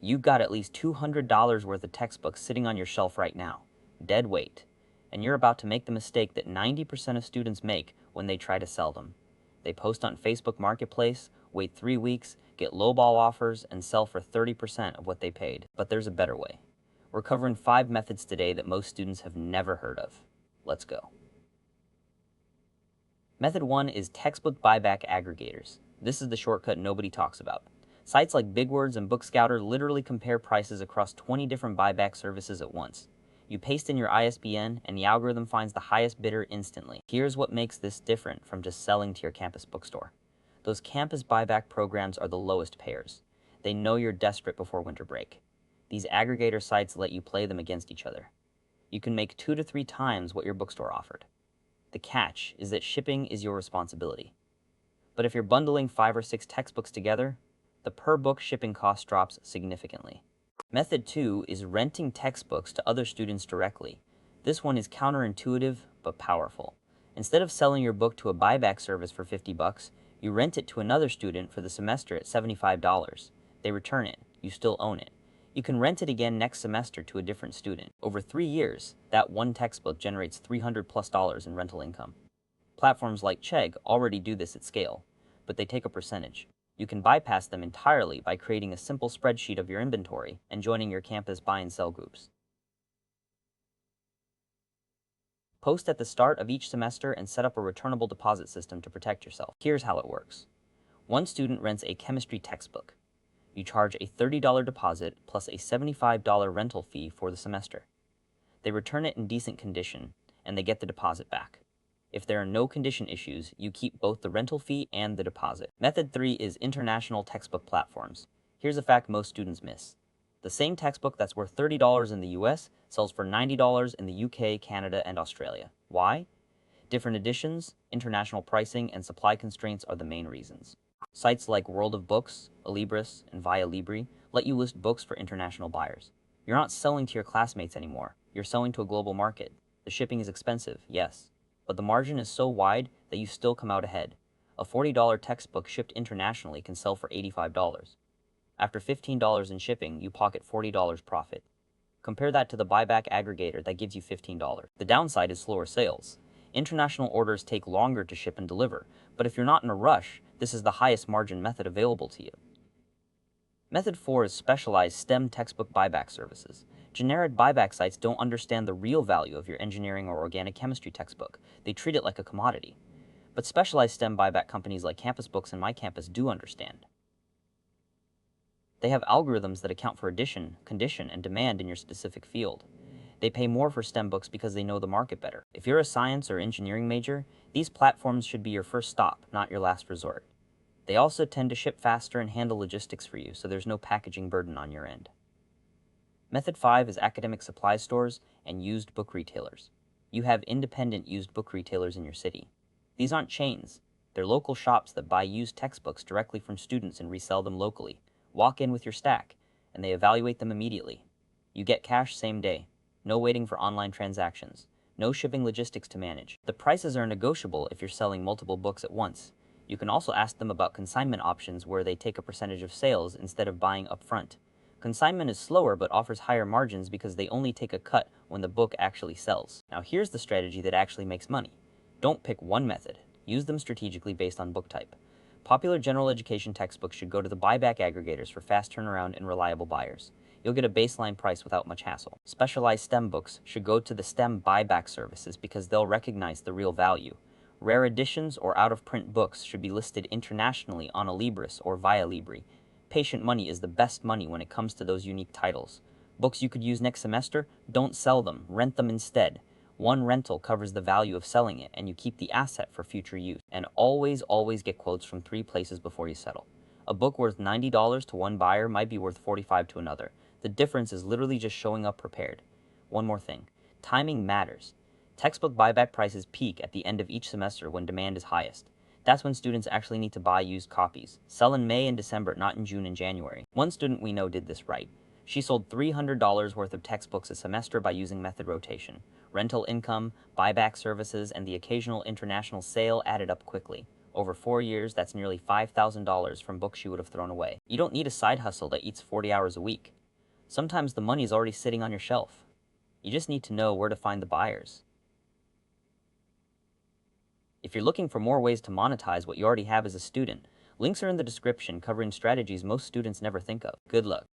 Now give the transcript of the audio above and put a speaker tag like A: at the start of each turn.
A: You've got at least $200 worth of textbooks sitting on your shelf right now, dead weight, and you're about to make the mistake that 90% of students make when they try to sell them. They post on Facebook Marketplace, wait 3 weeks, get lowball offers, and sell for 30% of what they paid. But there's a better way. We're covering 5 methods today that most students have never heard of. Let's go. Method 1 is textbook buyback aggregators. This is the shortcut nobody talks about. Sites like BigWords and BookScouter literally compare prices across 20 different buyback services at once. You paste in your ISBN and the algorithm finds the highest bidder instantly. Here's what makes this different from just selling to your campus bookstore. Those campus buyback programs are the lowest payers. They know you're desperate before winter break. These aggregator sites let you play them against each other. You can make 2 to 3 times what your bookstore offered. The catch is that shipping is your responsibility. But if you're bundling 5 or 6 textbooks together, the per book shipping cost drops significantly. Method 2 is renting textbooks to other students directly. This one is counterintuitive but powerful. Instead of selling your book to a buyback service for $50, you rent it to another student for the semester at $75. They return it. You still own it. You can rent it again next semester to a different student. Over 3 years, that one textbook generates $300+ in rental income. Platforms like Chegg already do this at scale, but they take a percentage. You can bypass them entirely by creating a simple spreadsheet of your inventory and joining your campus buy and sell groups. Post at the start of each semester and set up a returnable deposit system to protect yourself. Here's how it works. One student rents a chemistry textbook. You charge a $30 deposit plus a $75 rental fee for the semester. They return it in decent condition, and they get the deposit back. If there are no condition issues, you keep both the rental fee and the deposit. Method 3 is international textbook platforms. Here's a fact most students miss. The same textbook that's worth $30 in the US sells for $90 in the UK, Canada, and Australia. Why? Different editions, international pricing, and supply constraints are the main reasons. Sites like World of Books, Alibris, and Via Libri let you list books for international buyers. You're not selling to your classmates anymore. You're selling to a global market. The shipping is expensive, yes, but the margin is so wide that you still come out ahead. A $40 textbook shipped internationally can sell for $85. After $15 in shipping, you pocket $40 profit. Compare that to the buyback aggregator that gives you $15. The downside is slower sales. International orders take longer to ship and deliver, but if you're not in a rush, this is the highest margin method available to you. Method 4 is specialized STEM textbook buyback services. Generic buyback sites don't understand the real value of your engineering or organic chemistry textbook. They treat it like a commodity. But specialized STEM buyback companies like Campus Books and My Campus do understand. They have algorithms that account for edition, condition, and demand in your specific field. They pay more for STEM books because they know the market better. If you're a science or engineering major, these platforms should be your first stop, not your last resort. They also tend to ship faster and handle logistics for you, so there's no packaging burden on your end. Method 5 is academic supply stores and used book retailers. You have independent used book retailers in your city. These aren't chains. They're local shops that buy used textbooks directly from students and resell them locally. Walk in with your stack, and they evaluate them immediately. You get cash same day. No waiting for online transactions. No shipping logistics to manage. The prices are negotiable if you're selling multiple books at once. You can also ask them about consignment options where they take a percentage of sales instead of buying upfront. Consignment is slower but offers higher margins because they only take a cut when the book actually sells. Now here's the strategy that actually makes money. Don't pick one method. Use them strategically based on book type. Popular general education textbooks should go to the buyback aggregators for fast turnaround and reliable buyers. You'll get a baseline price without much hassle. Specialized STEM books should go to the STEM buyback services because they'll recognize the real value. Rare editions or out-of-print books should be listed internationally on Alibris or Via Libri. Patient money is the best money when it comes to those unique titles. Books you could use next semester, don't sell them, rent them instead. One rental covers the value of selling it, and you keep the asset for future use. And always get quotes from 3 places before you settle. A book worth $90 to one buyer might be worth $45 to another. The difference is literally just showing up prepared. One more thing. Timing matters. Textbook buyback prices peak at the end of each semester when demand is highest. That's when students actually need to buy used copies. Sell in May and December, not in June and January. One student we know did this right. She sold $300 worth of textbooks a semester by using method rotation. Rental income, buyback services, and the occasional international sale added up quickly. Over 4 years, that's nearly $5,000 from books you would have thrown away. You don't need a side hustle that eats 40 hours a week. Sometimes the money's already sitting on your shelf. You just need to know where to find the buyers. If you're looking for more ways to monetize what you already have as a student, links are in the description covering strategies most students never think of. Good luck.